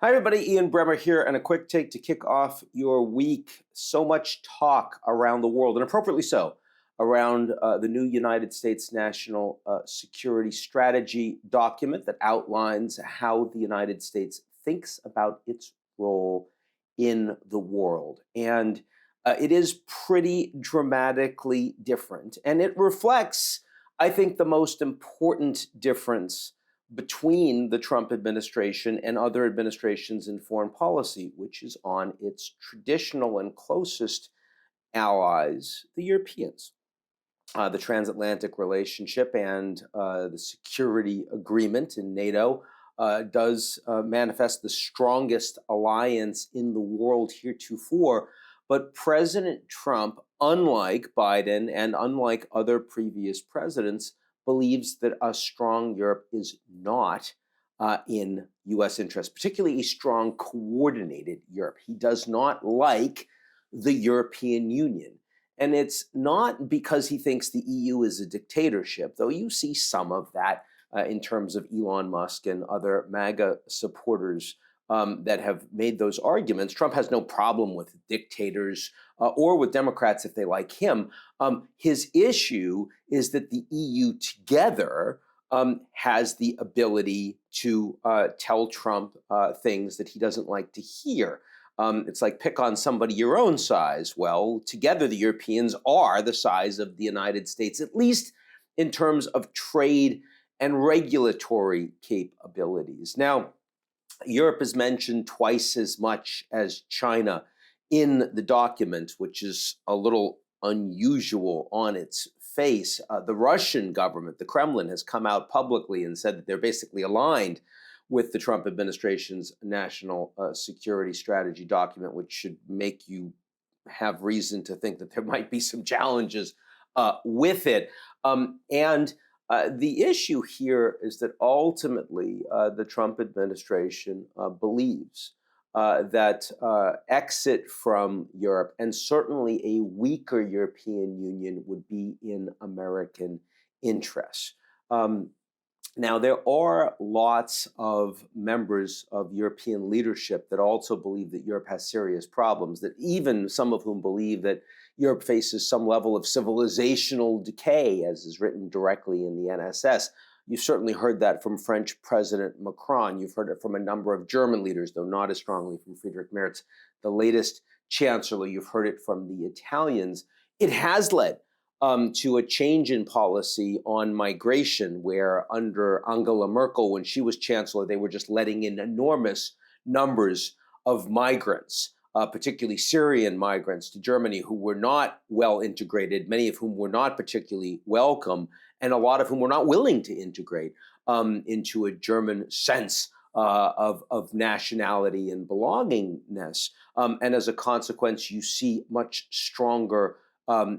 Hi, everybody. Ian Bremmer here, and a quick take to kick off your week. So much talk around the world, and appropriately so, around the new United States National Security Strategy document that outlines how the United States thinks about its role in the world. And it is pretty dramatically different, and it reflects, I think, the most important difference between the Trump administration and other administrations in foreign policy, which is on its traditional and closest allies, the Europeans. The transatlantic relationship and the security agreement in NATO does manifest the strongest alliance in the world heretofore. But President Trump, unlike Biden and unlike other previous presidents, believes that a strong Europe is not in U.S. interest, particularly a strong coordinated Europe. He does not like the European Union. And it's not because he thinks the EU is a dictatorship, though you see some of that in terms of Elon Musk and other MAGA supporters that have made those arguments. Trump has no problem with dictators or with Democrats if they like him. His issue is that the EU together has the ability to tell Trump things that he doesn't like to hear. It's like pick on somebody your own size. Well, together the Europeans are the size of the United States, at least in terms of trade and regulatory capabilities. Now, Europe is mentioned twice as much as China in the document, which is a little unusual on its face. The Russian government, the Kremlin, has come out publicly and said that they're basically aligned with the Trump administration's national security strategy document, which should make you have reason to think that there might be some challenges with it. The issue here is that ultimately the Trump administration believes that exit from Europe, and certainly a weaker European Union, would be in American interests. Now, there are lots of members of European leadership that also believe that Europe has serious problems, that even some of whom believe that Europe faces some level of civilizational decay, as is written directly in the NSS. You've certainly heard that from French President Macron. You've heard it from a number of German leaders, though not as strongly from Friedrich Merz, the latest chancellor. You've heard it from the Italians. It has led to a change in policy on migration, where under Angela Merkel, when she was chancellor, they were just letting in enormous numbers of migrants, particularly Syrian migrants, to Germany who were not well integrated, many of whom were not particularly welcome, and a lot of whom were not willing to integrate into a German sense of nationality and belongingness. And as a consequence, you see much stronger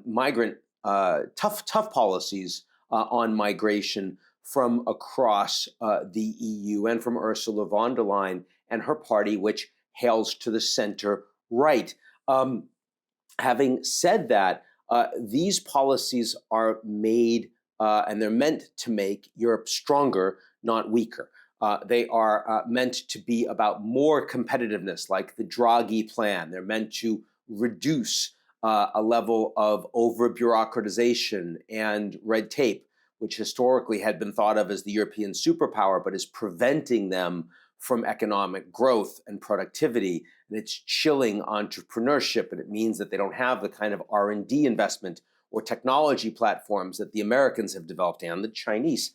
migrant tough policies on migration from across the EU and from Ursula von der Leyen and her party, which hails to the center right. Having said that, these policies are made and they're meant to make Europe stronger, not weaker. They are meant to be about more competitiveness, like the Draghi plan. They're meant to reduce a level of over-bureaucratization and red tape, which historically had been thought of as the European superpower, but is preventing them from economic growth and productivity. And it's chilling entrepreneurship, and it means that they don't have the kind of R&D investment or technology platforms that the Americans have developed, and the Chinese,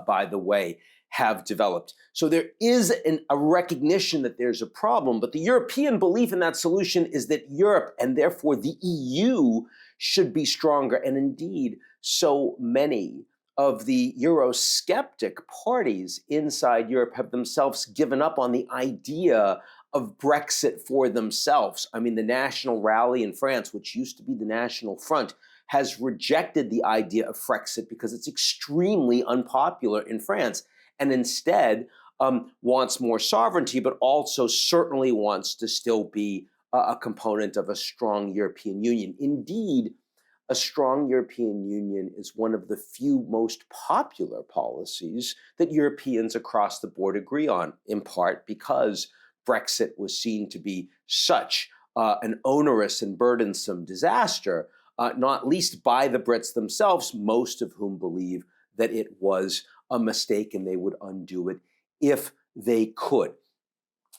by the way, have developed. So there is a recognition that there's a problem, but the European belief in that solution is that Europe, and therefore the EU, should be stronger. And indeed, so many of the Eurosceptic parties inside Europe have themselves given up on the idea of Brexit for themselves. I mean, the National Rally in France, which used to be the National Front, has rejected the idea of Frexit because it's extremely unpopular in France, and instead wants more sovereignty, but also certainly wants to still be a component of a strong European Union. Indeed, a strong European Union is one of the few most popular policies that Europeans across the board agree on, in part because Brexit was seen to be such an onerous and burdensome disaster, not least by the Brits themselves, most of whom believe that it was a mistake and they would undo it if they could.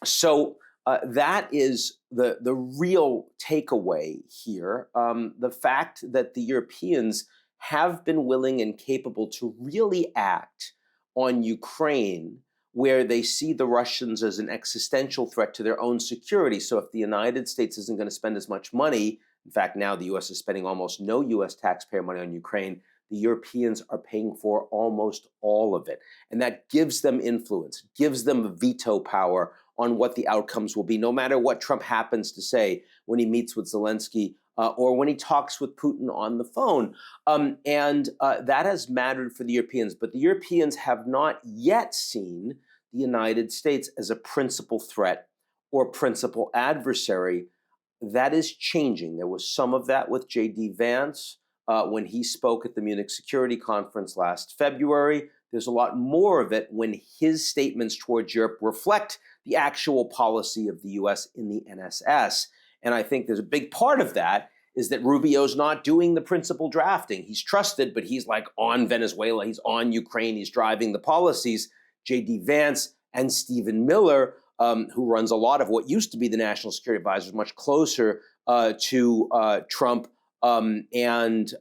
So that is the real takeaway here. The fact that the Europeans have been willing and capable to really act on Ukraine, where they see the Russians as an existential threat to their own security. So if the United States isn't going to spend as much money, in fact, now the US is spending almost no US taxpayer money on Ukraine, the Europeans are paying for almost all of it. And that gives them influence, gives them veto power on what the outcomes will be, no matter what Trump happens to say when he meets with Zelensky or when he talks with Putin on the phone. And that has mattered for the Europeans. But the Europeans have not yet seen the United States as a principal threat or principal adversary. That is changing. There was some of that with J.D. Vance when he spoke at the Munich Security Conference last February. There's a lot more of it when his statements towards Europe reflect the actual policy of the U.S. in the NSS. And I think there's a big part of that is that Rubio's not doing the principal drafting. He's trusted, but he's like on Venezuela, he's on Ukraine, he's driving the policies. J.D. Vance and Stephen Miller, who runs a lot of what used to be the National Security Advisor, much closer to Trump and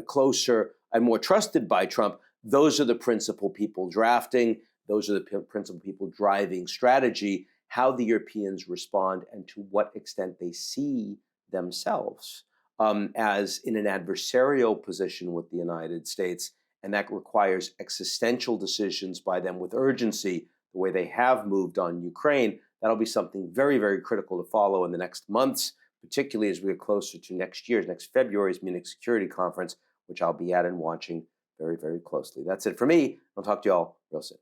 closer and more trusted by Trump. Those are the principal people drafting. Those are the principal people driving strategy, how the Europeans respond and to what extent they see themselves as in an adversarial position with the United States. And that requires existential decisions by them with urgency, the way they have moved on Ukraine. That'll be something very, very critical to follow in the next months, particularly as we get closer to next February's Munich Security Conference, which I'll be at and watching very, very closely. That's it for me. I'll talk to you all real soon.